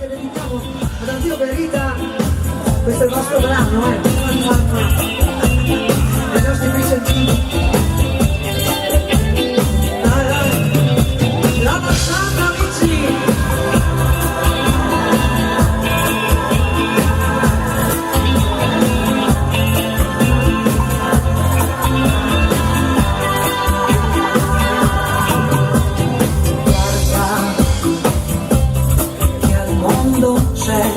dedichiamo ad Addio Verita, questo è il nostro brano, ai nostri vicentini. Dai, dai, la passata amici. C'è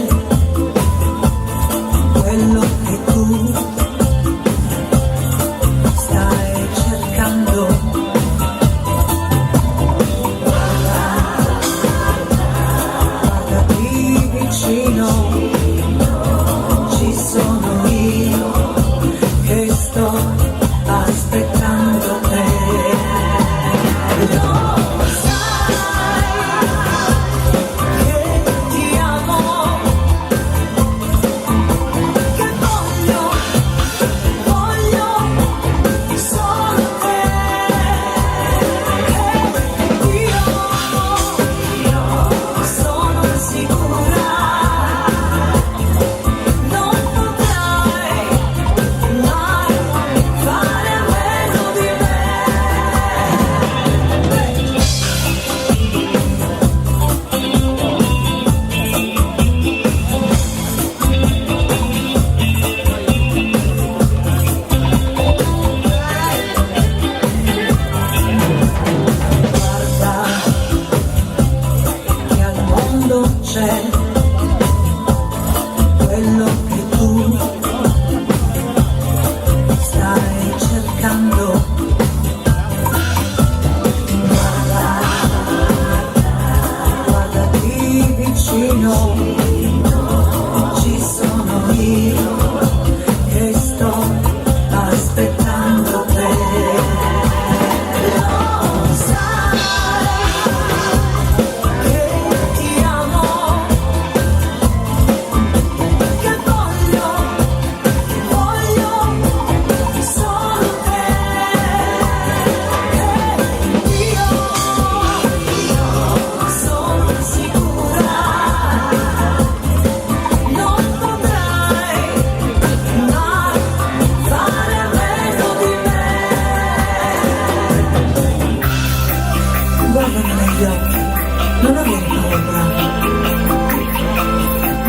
quello che tu stai cercando. Guardati vicino, ci sono io che sto aspettando te. C'è quello che tu stai cercando. Guardati vicino, ci sono io che sto aspettando te. Guardami negli occhi, non avere paura.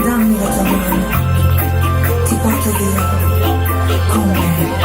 Dammi la tua mano, ti porto via con me.